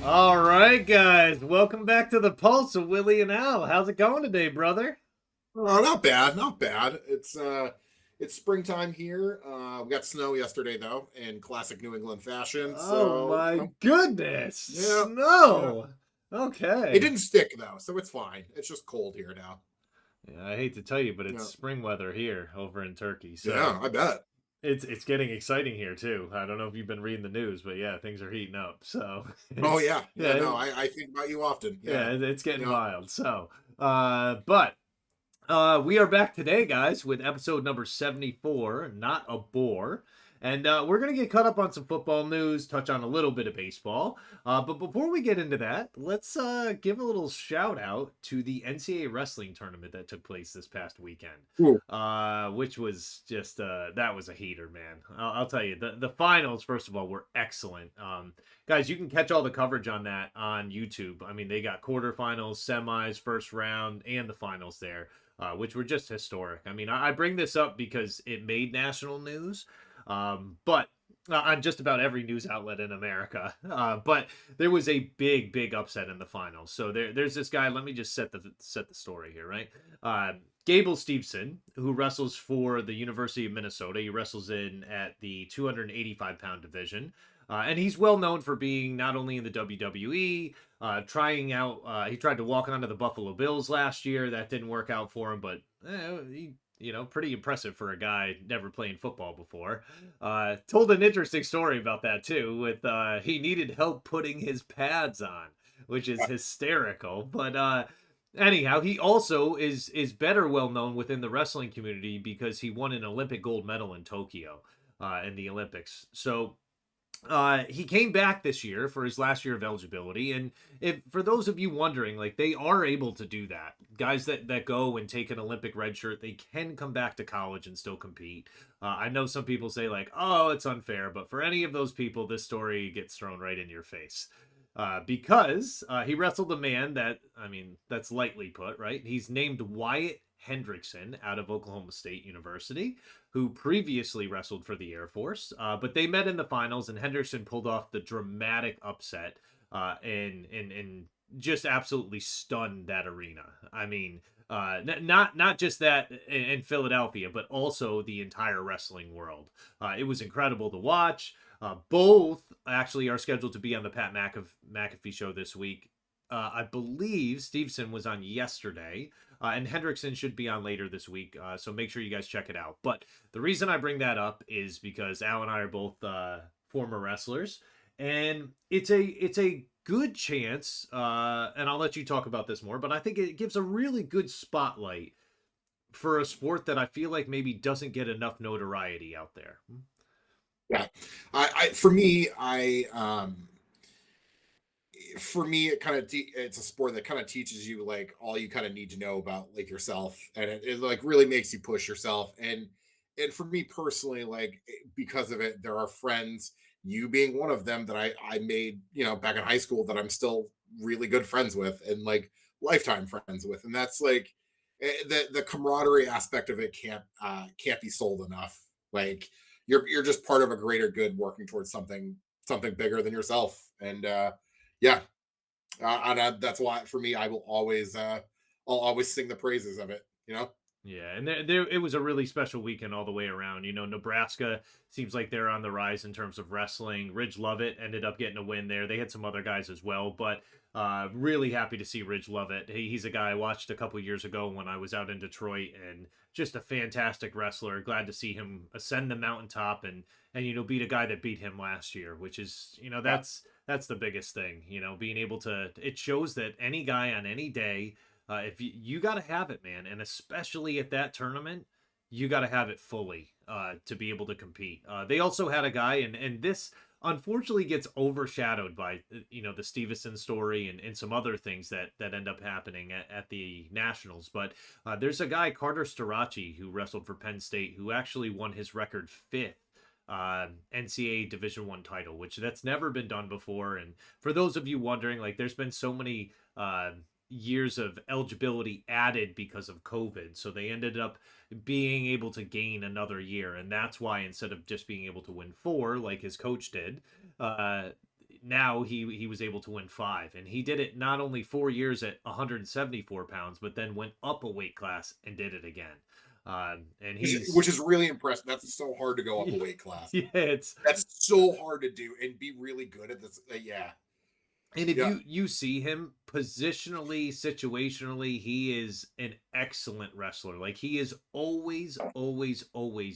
All right, guys, welcome back to the Pulse of Willie and Al. How's it going today, brother? Oh, not bad, not bad. It's springtime here. We got snow yesterday though, in classic New England fashion. Oh So my goodness, yeah, yeah. snow. It Okay. didn't stick though, so it's fine. It's just cold here now. Yeah, I hate to tell you, but it's Yeah, spring weather here over in Turkey, so yeah, I bet. it's getting exciting here too. I don't know if you've been reading the news, but yeah, things are heating up. So Oh it's yeah, yeah. yeah, No, I think about you often. Yeah, it's getting yeah. wild. So, but we are back today, guys, with episode number 74, Not a Bore. And we're going to get caught up on some football news, touch on a little bit of baseball. But before we get into that, let's give a little shout out to the NCAA Wrestling Tournament that took place this past weekend, Ooh. which was just, that was a heater, man. I'll tell you, the finals, first of all, were excellent. Guys, you can catch all the coverage on that on YouTube. I mean, they got quarterfinals, semis, first round, and the finals there, which were just historic. I mean, I bring this up because it made national news, but on just about every news outlet in America. But there was a big upset in the finals. So there's this guy. Let me just set the story here, right? Gable Steveson, who wrestles for the University of Minnesota. He wrestles in at the 285-pound division. And he's well known for being not only in the WWE, trying out. He tried to walk onto the Buffalo Bills last year. That didn't work out for him, but he, pretty impressive for a guy never playing football before. Told an interesting story about that too. With he needed help putting his pads on, which is hysterical. But anyhow, he also is better well known within the wrestling community because he won an Olympic gold medal in Tokyo in the Olympics. So he came back this year for his last year of eligibility, and if for those of you wondering, like, they are able to do that. Guys that go and take an Olympic red shirt, they can come back to college and still compete. I know some people say, like, oh, it's unfair, but for any of those people, this story gets thrown right in your face. Because he wrestled a man that, I mean, that's lightly put, right? He's named Wyatt Hendrickson out of Oklahoma State University, who previously wrestled for the Air Force. But they met in the finals, and Hendrickson pulled off the dramatic upset and just absolutely stunned that arena. I mean, not just that in Philadelphia, but also the entire wrestling world. It was incredible to watch. Both actually are scheduled to be on the Pat McAfee show this week. I believe Steveson was on yesterday, and Hendrickson should be on later this week. So make sure you guys check it out. But the reason I bring that up is because Al and I are both former wrestlers, and it's a good chance. And I'll let you talk about this more, but I think it gives a really good spotlight for a sport that I feel like maybe doesn't get enough notoriety out there. Yeah. I for me, for me, it kind of it's a sport that kind of teaches you like all you kind of need to know about like yourself, and it like really makes you push yourself. And for me personally, like because of it, there are friends, you being one of them, that I made back in high school that I'm still really good friends with and like lifetime friends with, and that's like the camaraderie aspect of it can't be sold enough. Like you're just part of a greater good, working towards something bigger than yourself, and yeah, and that's why for me, I'll always sing the praises of it. Yeah, and it was a really special weekend all the way around. Nebraska seems like they're on the rise in terms of wrestling. Ridge Lovett ended up getting a win there. They had some other guys as well, but really happy to see Ridge Lovett. He's a guy I watched a couple years ago when I was out in Detroit, and just a fantastic wrestler. Glad to see him ascend the mountaintop and beat a guy that beat him last year, which is Yeah, that's the biggest thing. Being able to, it shows that any guy on any day, if you got to have it, man, and especially at that tournament, you got to have it fully to be able to compete. They also had a guy, and this unfortunately gets overshadowed by the Stevenson story and some other things that end up happening at the Nationals. But there's a guy, Carter Starachi, who wrestled for Penn State, who actually won his record fifth NCAA Division One title, which that's never been done before. And for those of you wondering, like there's been so many years of eligibility added because of COVID, so they ended up being able to gain another year, and that's why instead of just being able to win four like his coach did, uh, now he was able to win five, and he did it not only 4 years at 174 pounds, but then went up a weight class and did it again. And he's Which is really impressive. That's so hard to go up a weight class. yeah, it's That's so hard to do and be really good at this. Yeah. and if Yeah. you see him positionally, situationally, he is an excellent wrestler. Like he is always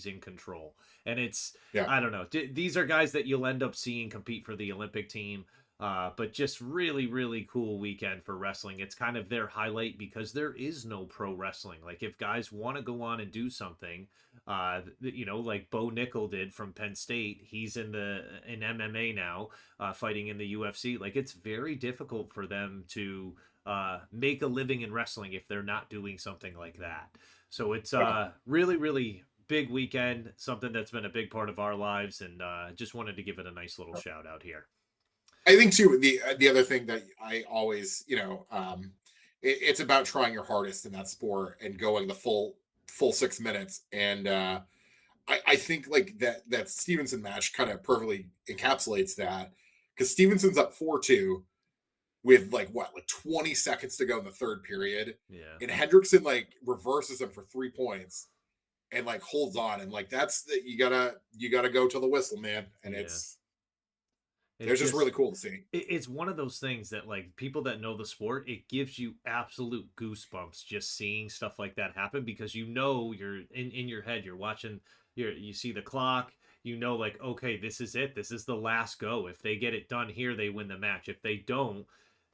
in control. And it's Yeah. I don't know. These are guys that you'll end up seeing compete for the Olympic team. But just really cool weekend for wrestling. It's kind of their highlight because there is no pro wrestling. Like if guys want to go on and do something, like Bo Nickel did from Penn State, he's in MMA now, fighting in the UFC. Like it's very difficult for them to make a living in wrestling if they're not doing something like that. So it's really big weekend, something that's been a big part of our lives, and just wanted to give it a nice little shout out here. I think too, the other thing that I always, it's about trying your hardest in that sport and going the full 6 minutes. And I think like that Stevenson match kind of perfectly encapsulates that, because Stevenson's up 4-2 with like 20 seconds to go in the third period. Yeah. And Hendrickson like reverses him for 3 points and like holds on, and like that's the you gotta go to the whistle, man. And it's just really cool to see. It's one of those things that like people that know the sport, it gives you absolute goosebumps just seeing stuff like that happen, because you're in your head, you're watching, you see the clock, like, okay, this is it, this is the last go. If they get it done here, they win the match. If they don't,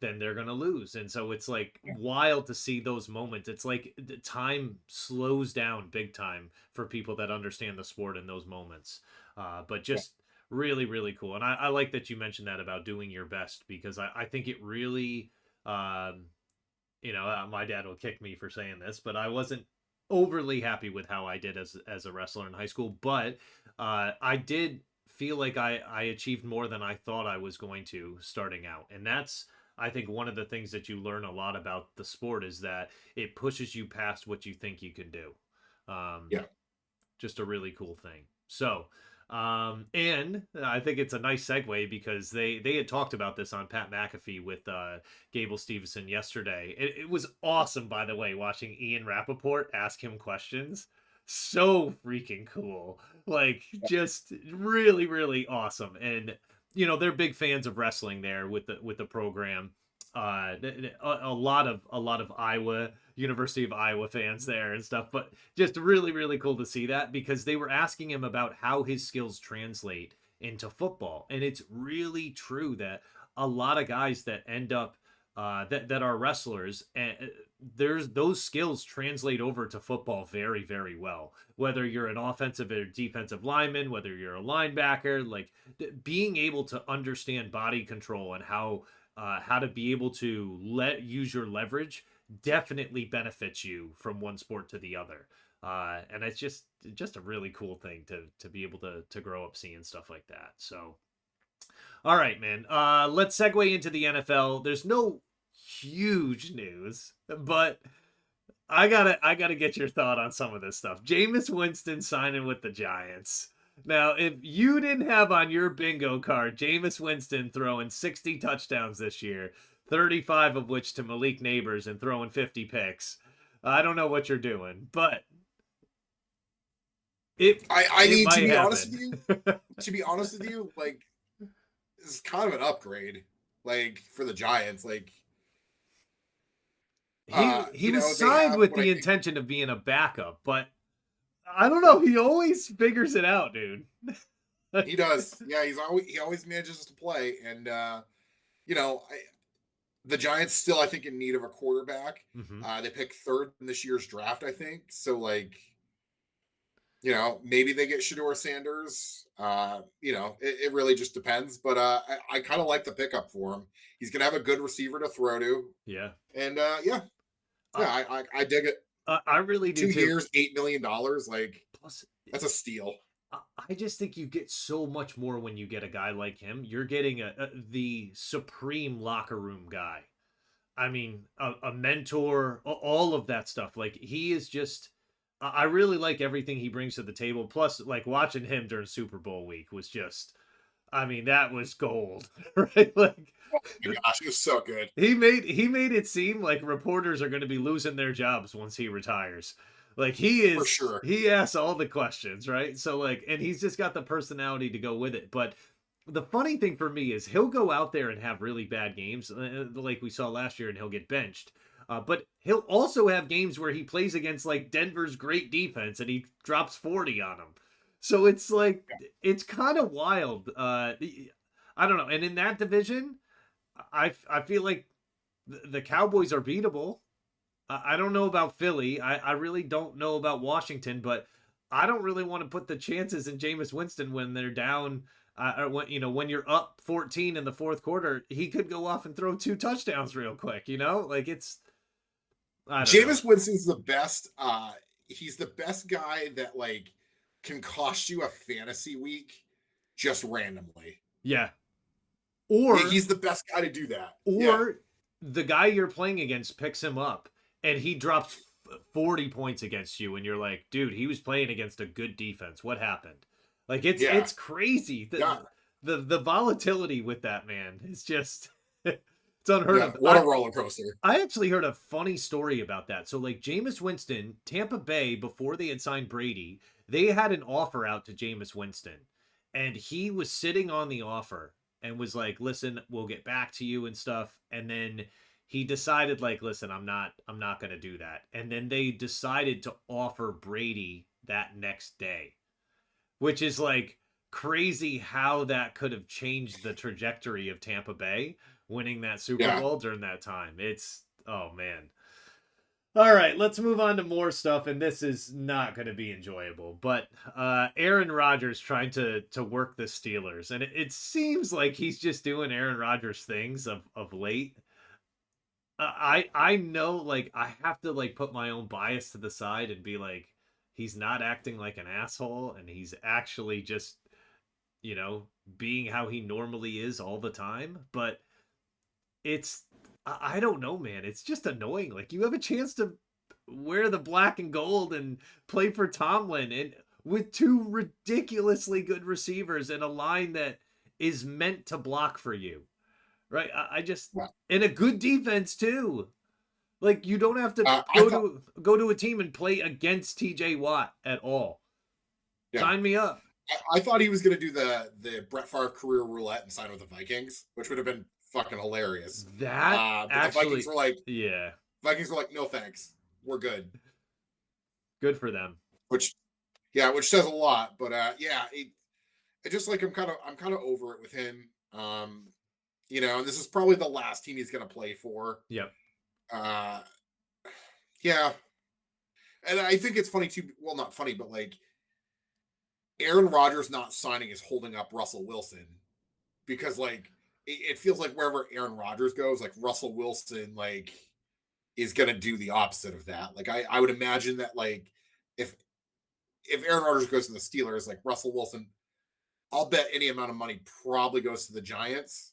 then they're gonna lose. And so it's like wild to see those moments. It's like the time slows down big time for people that understand the sport in those moments. But just really cool. And I like that you mentioned that about doing your best, because I think it really my dad will kick me for saying this, but I wasn't overly happy with how I did as a wrestler in high school, but I did feel like I achieved more than I thought I was going to starting out. And that's, I think, one of the things that you learn a lot about the sport is that it pushes you past what you think you can do. Just a really cool thing. So and I think it's a nice segue, because they had talked about this on Pat McAfee with Gable Stevenson yesterday. It was awesome, by the way, watching Ian Rappaport ask him questions. So freaking cool. Like just really awesome. And they're big fans of wrestling there with the program. A lot of Iowa, University of Iowa fans there and stuff, but just really cool to see that, because they were asking him about how his skills translate into football. And it's really true that a lot of guys that end up that are wrestlers, and there's those skills translate over to football very well, whether you're an offensive or defensive lineman, whether you're a linebacker. Like being able to understand body control and how to be able to use your leverage definitely benefits you from one sport to the other. And it's just a really cool thing to be able to grow up seeing stuff like that. So, all right, man. Let's segue into the NFL. There's no huge news, but I gotta get your thought on some of this stuff. Jameis Winston signing with the Giants. Now, if you didn't have on your bingo card Jameis Winston throwing 60 touchdowns this year, 35 of which to Malik Neighbors, and throwing 50 picks, I don't know what you're doing, but I mean, might to be honest with you, like this is kind of an upgrade, like for the Giants. Like he was signed with the intention of being a backup, but I don't know. He always figures it out, dude. He does. Yeah, he always manages to play, and the Giants still, I think, in need of a quarterback. Mm-hmm. They picked third in this year's draft, I think. So like, Maybe they get Shador Sanders. It really just depends. But I kind of like the pickup for him. He's gonna have a good receiver to throw to, Yeah. and yeah, Uh, I dig it. I really do Two too. years, $8 million, like Plus, that's a steal. I just think you get so much more when you get a guy like him. You're getting the supreme locker room guy. I mean, a mentor, all of that stuff. Like he is just. I really like everything he brings to the table. Plus, like watching him during Super Bowl week was just. I mean, that was gold, right? Like Oh my gosh, he was so good. he made it seem like reporters are going to be losing their jobs once he retires. Like For sure. he asks all the questions, right? So like, and he's just got the personality to go with it. But the funny thing for me is he'll go out there and have really bad games, like we saw last year, and he'll get benched. But he'll also have games where he plays against like Denver's great defense and he drops 40 on them. So it's like it's kind of wild. I don't know. And in that division, I feel like the Cowboys are beatable. I don't know about Philly. I really don't know about Washington, but I don't really want to put the chances in Jameis Winston when they're down. Or when you're up 14 in the fourth quarter, he could go off and throw 2 touchdowns real quick. Like it's I don't know. Jameis Winston's the best. He's the best guy that like can cost you a fantasy week just randomly. Yeah. Or He's the best guy to do that. Yeah. or the guy you're playing against picks him up and he drops 40 points against you and you're like, dude, he was playing against a good defense. What happened? Like Yeah. it's crazy. Yeah. The volatility with that man is just it's unheard Yeah. of. What a roller coaster. I actually heard a funny story about that. So like Jameis Winston, Tampa Bay, before they had signed Brady, they had an offer out to Jameis Winston. And he was sitting on the offer and was like, listen, we'll get back to you and stuff. And then he decided, like, listen, I'm not gonna do that. And then they decided to offer Brady that next day, which is like crazy how that could have changed the trajectory of Tampa Bay winning that Super Yeah. Bowl during that time. It's oh man. All right, let's move on to more stuff, and this is not going to be enjoyable. But Aaron Rodgers trying to work the Steelers, and it seems like he's just doing Aaron Rodgers things of late. I know, like I have to like put my own bias to the side and be like, he's not acting like an asshole, and he's actually just you know being how he normally is all the time. But it's I don't know, man. It's just annoying. Like you have a chance to wear the black and gold and play for Tomlin and with 2 ridiculously good receivers and a line that is meant to block for you. Right? I just Yeah. and a good defense too. Like you don't have to I thought. go to a team and play against TJ Watt at all. Yeah. Sign me up. I thought he was going to do the Brett Favre career roulette and sign with the Vikings, which would have been fucking hilarious. That But the actually yeah, Vikings were like, no thanks, we're good. good for them. Which, yeah, which says a lot. But yeah, it just like I'm kind of over it with him. And this is probably the last team he's going to play for. Yep. Uh, yeah, and I think it's funny too. Well, not funny, but like Aaron Rodgers not signing is holding up Russell Wilson because like it feels like wherever Aaron Rodgers goes, like Russell Wilson like is gonna do the opposite of that. Like I would imagine that like if if Aaron Rodgers goes to the Steelers, like Russell Wilson, I'll bet any amount of money probably goes to the Giants.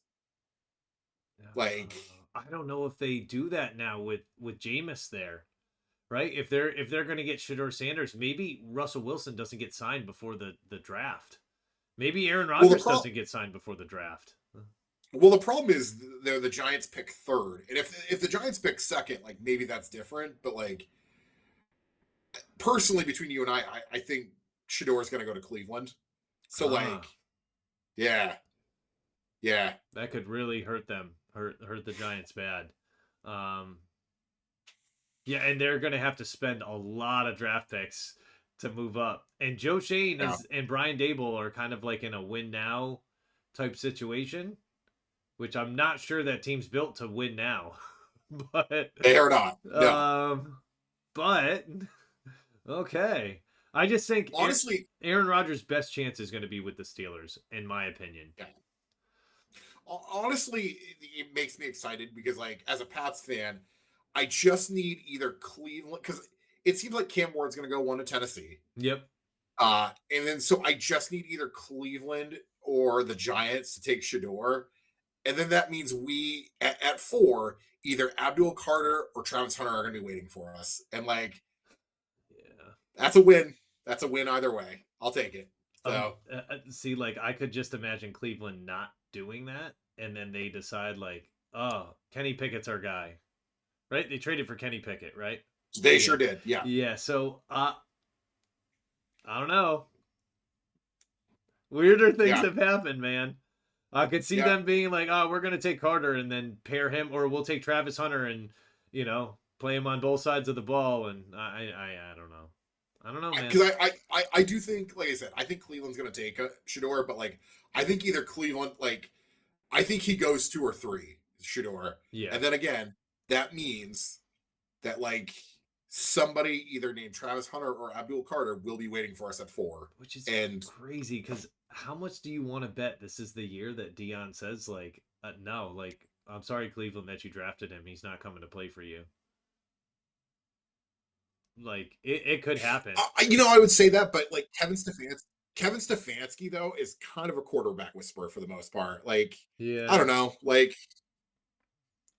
Like I don't know if they do that now with Jameis there, right? If they're going to get Shador Sanders, maybe Russell Wilson doesn't get signed before the draft. Maybe Aaron well Rodgers doesn't get signed before the draft. the problem is the Giants pick third. And if the Giants pick second, like maybe that's different. But like personally between you and I think Shador is gonna go to Cleveland. So like Ah, yeah. Yeah. that could really hurt them. Hurt the Giants bad. Um, yeah, and they're going to have to spend a lot of draft picks to move up. And Joe Shane Yeah. is and Brian Dable are kind of like in a win now type situation, which I'm not sure that team's built to win now. but They are not. No. um but okay. I just think Honestly, Aaron Rodgers' best chance is going to be with the Steelers, in my opinion. yeah. Honestly, it makes me excited because, like, as a Pats fan, I just need either Cleveland, because it seems like Cam Ward's going to go one to Tennessee. Yep. And then so I just need either Cleveland or the Giants to take Shador. And then that means we at 4, either Abdul Carter or Travis Hunter are going to be waiting for us. And like, Yeah. that's a win. That's a win either way. I'll take it. So See, like I could just imagine Cleveland not doing that, and then they decide like, oh, Kenny Pickett's our guy, right? They traded for Kenny Pickett, right? they Yeah. sure did. Yeah. Yeah. So I don't know. Weirder things Yeah. have happened, man. I could see Yeah. them being like, oh, we're gonna take Carter and then pair him, or we'll take Travis Hunter and play him on both sides of the ball. And I don't know. I don't know, man. Because I do think, like I said, I think Cleveland's going to take Shador, but like, I think either Cleveland, like, I think he goes 2 or 3, Shador. Yeah. And then again, that means that, like, somebody either named Travis Hunter or Abdul Carter will be waiting for us at 4. Which is crazy, because how much do you want to bet this is the year that Dion says, like, no, like, I'm sorry, Cleveland, that you drafted him. He's not coming to play for you. Like, it could happen. I would say that, but like Kevin Stefanski though is kind of a quarterback whisperer for the most part. Like, yeah, I don't know. Like,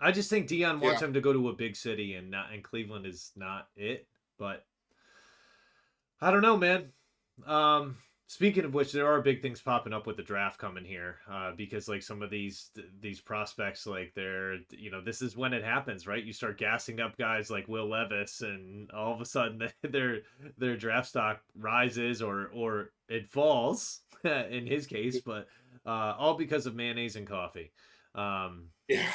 I just think Dion wants him to go to a big city, and Cleveland is not it. But I don't know, man. Speaking of which, there are big things popping up with the draft coming here, because like some of these prospects, like this is when it happens, right? You start gassing up guys like Will Levis, and all of a sudden their draft stock rises or it falls in his case, but all because of mayonnaise and coffee. yeah,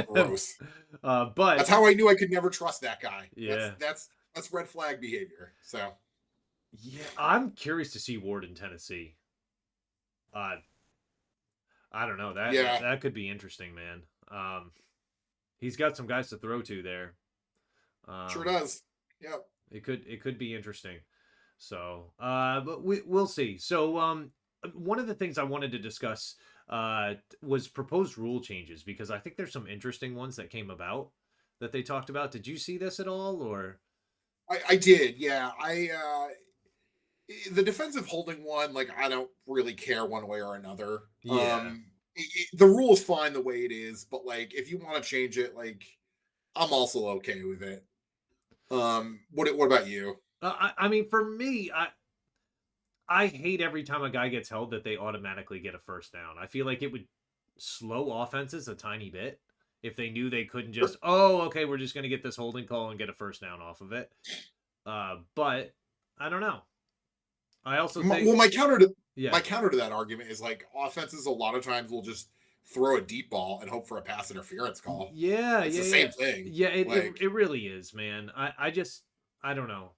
gross. But that's how I knew I could never trust that guy. Yeah, that's red flag behavior. So. Yeah, I'm curious to see Ward in Tennessee. I don't know, that could be interesting, man. He's got some guys to throw to there. Sure does. Yep. It could be interesting. So, but we'll see. So, one of the things I wanted to discuss was proposed rule changes, because I think there's some interesting ones that came about that they talked about. Did you see this at all, or? I did. Yeah. The defensive holding one, like, I don't really care one way or another. Yeah. The rule is fine the way it is, but like, if you want to change it, like, I'm also okay with it. What about you? I mean, for me, I hate every time a guy gets held that they automatically get a first down. I feel like it would slow offenses a tiny bit if they knew they couldn't just, oh, okay, we're just going to get this holding call and get a first down off of it. But I don't know. I also think, well, my counter to that argument is, like, offenses a lot of times will just throw a deep ball and hope for a pass interference call. Yeah, it's the same thing. Yeah, it really is, man. I don't know.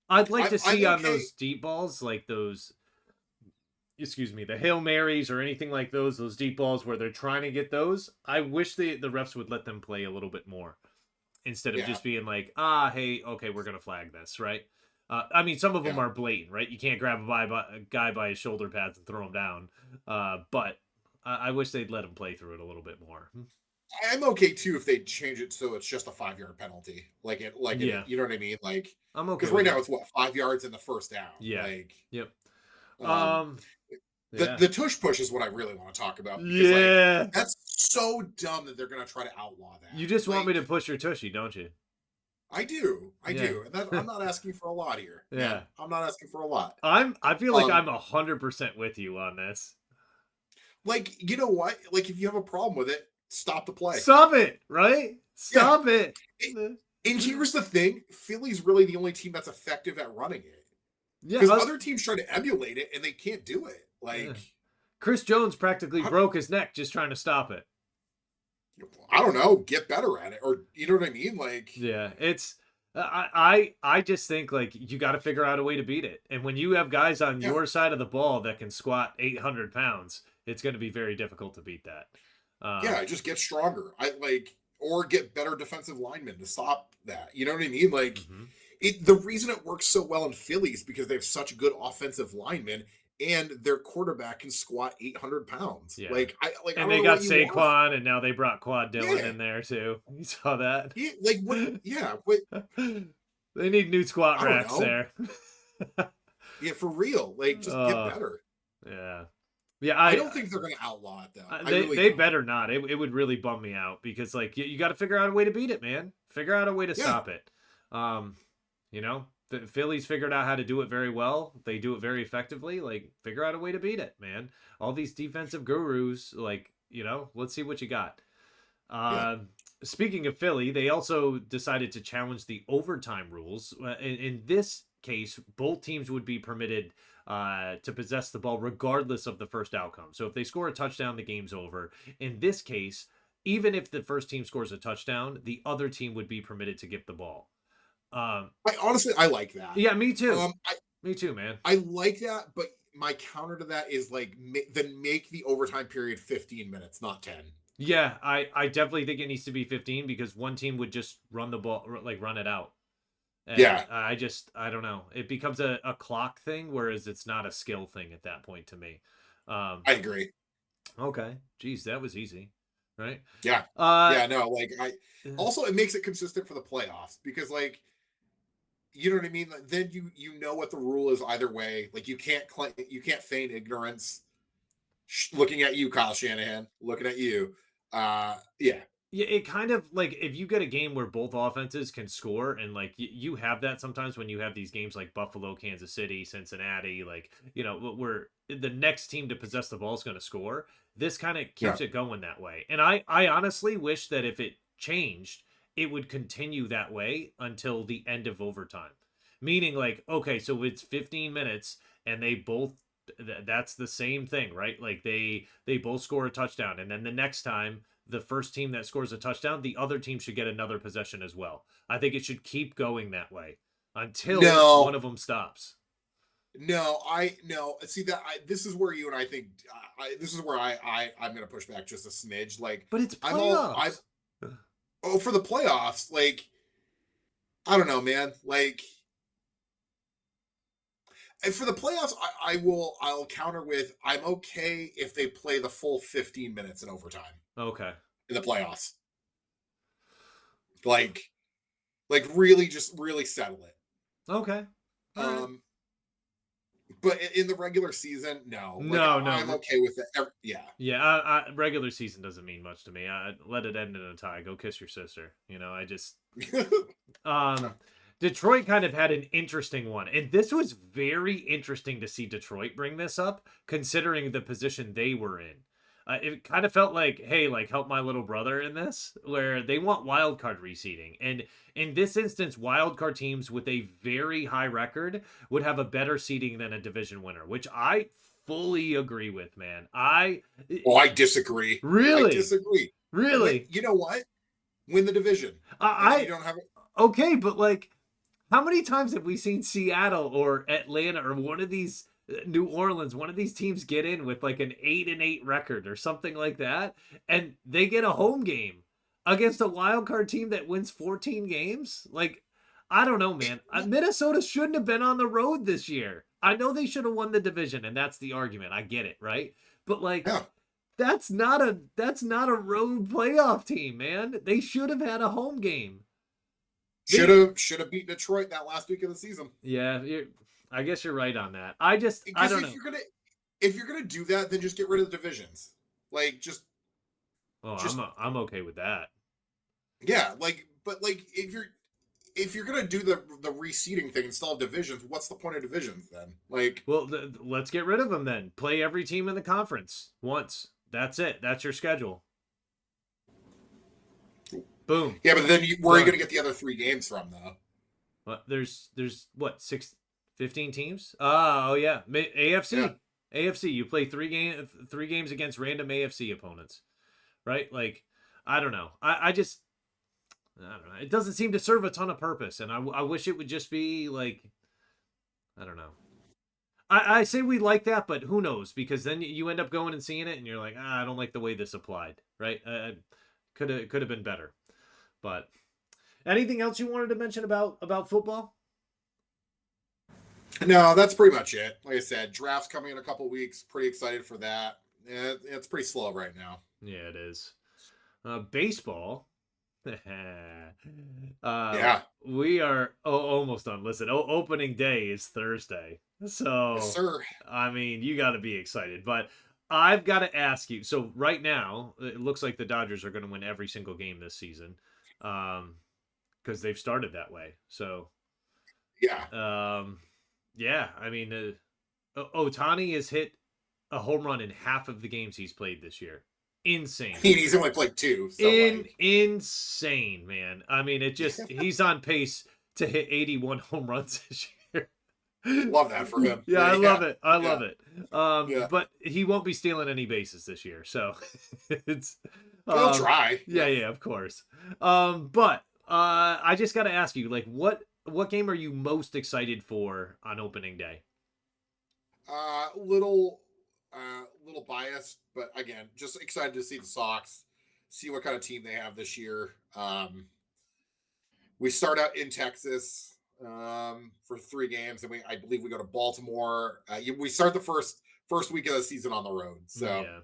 I'd like to see on those deep balls, like those, excuse me, the Hail Marys or anything like those deep balls where they're trying to get those. I wish the refs would let them play a little bit more instead of just being like, hey, okay, we're gonna flag this, right? I mean, some of them are blatant, right? You can't grab a guy by his shoulder pads and throw him down. But I wish they'd let him play through it a little bit more. I'm okay too if they change it so it's just a 5-yard penalty. You know what I mean? Like, I'm okay. Because right now it's 5 yards in the first down. Yeah. Like, yep. The tush push is what I really want to talk about. Because, like, that's so dumb that they're going to try to outlaw that. You just want me to push your tushy, don't you? I do. And I'm not asking for a lot here. Yeah. Man. I'm not asking for a lot. I feel like I'm 100% with you on this. Like, you know what? Like, if you have a problem with it, stop the play. Stop it, right? Stop it. And here's the thing. Philly's really the only team that's effective at running it. Yeah. Because other teams try to emulate it, and they can't do it. Like, Chris Jones practically broke his neck just trying to stop it. I don't know, get better at it, or you know what I mean? Like, yeah, it's I just think, like, you got to figure out a way to beat it. And when you have guys on your side of the ball that can squat 800 pounds, it's going to be very difficult to beat that. Just get stronger. Or get better defensive linemen to stop that. You know what I mean? Like, the reason it works so well in Philly is because they have such good offensive linemen, and their quarterback can squat 800 pounds. Yeah. I And don't they know got what you want. Saquon, and now they brought Quad Dillon Yeah, in there too. You saw that? yeah, like what? Yeah, what? They need new squat I don't racks know. there. Yeah, for real. Like, just get uh, better. yeah. Yeah, I don't think they're going to outlaw it though. I really they don't. better not. It would really bum me out because like you got to figure out a way to beat it, man. Figure out a way to Yeah, stop it. Um, the Phillies figured out how to do it very well. They do it very effectively. Like figure out a way to beat it, man. All these defensive gurus, like let's see what you got. yeah. Uh, Speaking of Philly, they also decided to challenge the overtime rules. In this case, both teams would be permitted to possess the ball regardless of the first outcome. So if they score a touchdown, the game's over. In this case, even if the first team scores a touchdown, the other team would be permitted to give the ball. Um, I honestly, I like that. yeah, me too. Um, I Me too, man. I like that, but my counter to that is like then make the overtime period 15 minutes, not 10. Yeah, I definitely think it needs to be 15 because one team would just run the ball, like run it out. And Yeah, I don't know. It becomes a clock thing, whereas it's not a skill thing at that point to me. I agree. Okay. Geez, that was easy. Right? Yeah. Uh Yeah, no, like I also it makes it consistent for the playoffs because like you know what I mean? Like, then you know what the rule is either way. Like you can't feign ignorance. Looking at you, Kyle Shanahan, looking at you. Yeah. yeah, it kind of like if you get a game where both offenses can score, and like you have that sometimes when you have these games like Buffalo, Kansas City, Cincinnati, like where the next team to possess the ball is going to score. This kind of Yeah. keeps it going that way, and I honestly wish that if it changed, it would continue that way until the end of overtime. Meaning, like, okay, so it's 15 minutes, and they both that's the same thing, right? Like they both score a touchdown, and then the next time the first team that scores a touchdown, the other team should get another possession as well. I think it should keep going that way until one No, of them stops. no, I no. See that this is where you and I think this is where I'm going to push back just a smidge. Like But it's I playoffs. oh for the playoffs. Like I don't know, man. Like and for the playoffs, I'll counter with I'm okay if they play the full 15 minutes in overtime Okay. in the playoffs. Like really just really settle it. Okay. All right. Um but in the regular season, no. Like No, I'm no. okay with it. Yeah. Yeah, regular season doesn't mean much to me. I let it end in a tie. Go kiss your sister. I just um Detroit kind of had an interesting one. And this was very interesting to see Detroit bring this up considering the position they were in. It kind of felt like, hey, like help my little brother in this, where they want wild card reseeding. And in this instance, wild card teams with a very high record would have a better seeding than a division winner, which I fully agree with, man. Oh, I disagree. I Really, disagree. really, You know what? Win the division, and then you I don't have it. okay, but like, how many times have we seen Seattle or Atlanta or one of these New Orleans, one of these teams get in with like an 8-8 record or something like that, and they get a home game against a wild card team that wins 14 games? Like, I don't know, man. Minnesota shouldn't have been on the road this year. I know they should have won the division, and that's the argument. I get it, right? But like, Yeah, that's not a road playoff team, man. They should have had a home game. should They have beat Detroit that last week of the season. Yeah, I guess you're right on that. I Because don't know. if you're gonna do that, then just get rid of the divisions. Like Oh, just I'm okay with that. yeah. But like if you're gonna do the reseeding thing and still have divisions, what's the point of divisions then? Like Well, let's get rid of them then. Play every team in the conference once. That's it. That's your schedule. Boom. yeah, but then where are you Done. gonna get the other 3 games from though? What? There's what 15 teams? Oh yeah, Yeah, AFC. AFC. You play three games against random AFC opponents, right? Like, I don't know. I don't know. It doesn't seem to serve a ton of purpose, and I wish it would just be like, I don't know. I say we like that, but who knows? Because then you end up going and seeing it, and you're like, I don't like the way this applied, right? Could have been better. But anything else you wanted to mention about football? No, that's pretty much it. Like I said, draft's coming in a couple weeks. Pretty excited for that. It's pretty slow right now. Yeah, it is. Baseball. uh, Yeah. we are almost done. Listen, opening day is Thursday. Yes, So, sir. I mean, you got to be excited. But I've got to ask you. So, right now, it looks like the Dodgers are going to win every single game this season because they've started that way. So, Yeah. um, yeah, I mean, Otani has hit a home run in half of the games he's played this year. Insane. He's only played two, so like Insane, man. I mean, he's on pace to hit 81 home runs this year. love that for him. Yeah, I Yeah. love it. I Yeah. love it. Yeah. But he won't be stealing any bases this year, so it's He'll try. yeah, Yeah. yeah, of course. But I just got to ask you, like, what game are you most excited for on opening day? Little little biased, but again, just excited to see the Sox, see what kind of team they have this year. We start out in Texas for 3 games, and I believe we go to Baltimore. We start the first week of the season on the road. So,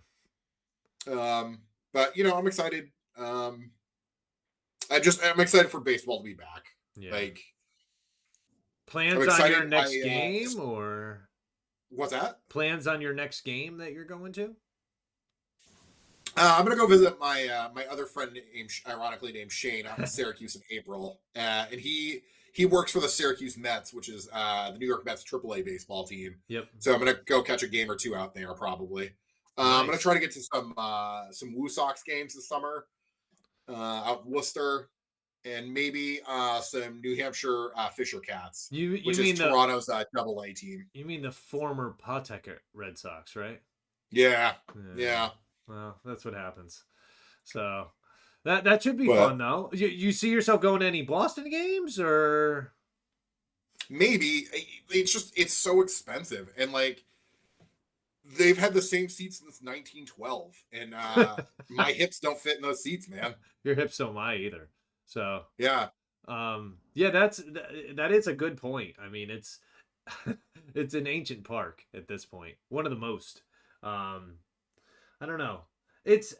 Yeah, but I'm excited. I'm excited for baseball to be back. yeah. Like I'm Plans on your excited. next game or What's that? plans on your next game that you're going to? I'm gonna go visit my other friend ironically named Shane out in Syracuse in April, and he works for the Syracuse Mets, which is the New York Mets AAA baseball team. Yep. So I'm gonna go catch a game or two out there probably. I'm gonna try to get to some Woo Sox games this summer out in Worcester, and maybe some New Hampshire Fisher Cats, You which is mean Toronto's AA team. the former Pawtucket Red Sox, right? Yeah, Yeah. yeah. Well, that's what happens. So that should be But fun though. You see yourself going to any Boston games or maybe it's so expensive, and like they've had the same seats since 1912, and my hips don't fit in those seats, man. your hips don't lie either. So Yeah. yeah, that is a good point. I mean, it's it's an ancient park at this point. One of the most. Um I don't know. It's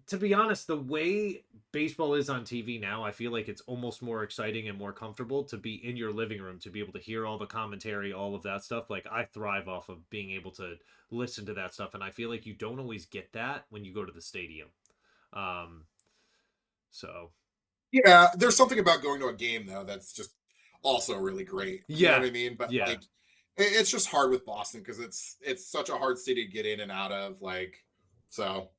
to be honest, the way baseball is on TV now, I feel like it's almost more exciting and more comfortable to be in your living room to be able to hear all the commentary, all of that stuff. Like I thrive off of being able to listen to that stuff, and I feel like you don't always get that when you go to the stadium. Um, so Yeah, there's something about going to a game though that's just also really great. You know what yeah, I mean? But yeah, like it's just hard with Boston because it's such a hard city to get in and out of, like, so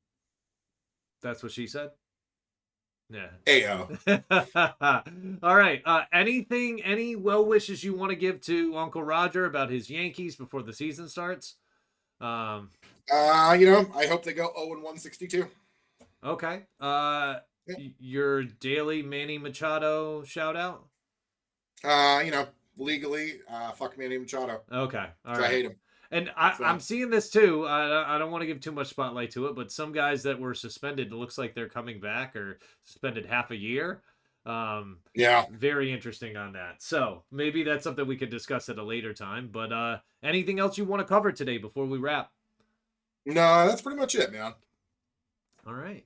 that's what she said. Yeah. AO. All right. Any well wishes you want to give to Uncle Roger about his Yankees before the season starts? Um, I hope they go 0-162. okay. Yeah. Your daily Manny Machado shout out. Uh, you know, legally, fuck Manny Machado. Okay. All 'Cause I right. hate him. And So I'm seeing this too. I don't want to give too much spotlight to it, but some guys that were suspended, it looks like they're coming back or suspended half a year. yeah. Very interesting on that. So maybe that's something we could discuss at a later time. But anything else you want to cover today before we wrap? No, that's pretty much it, man. All right.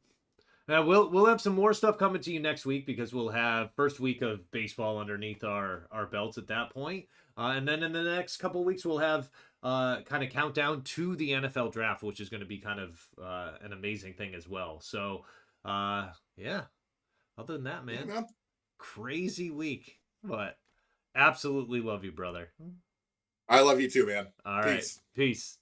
Now we'll have some more stuff coming to you next week because we'll have first week of baseball underneath our belts at that point. And then in the next couple of weeks we'll have kind of countdown to the NFL draft, which is going to be kind of an amazing thing as well. So yeah. Other than that, Yeah, man, man. crazy week, but absolutely love you, brother. I love you too, man. All right. Peace. Peace.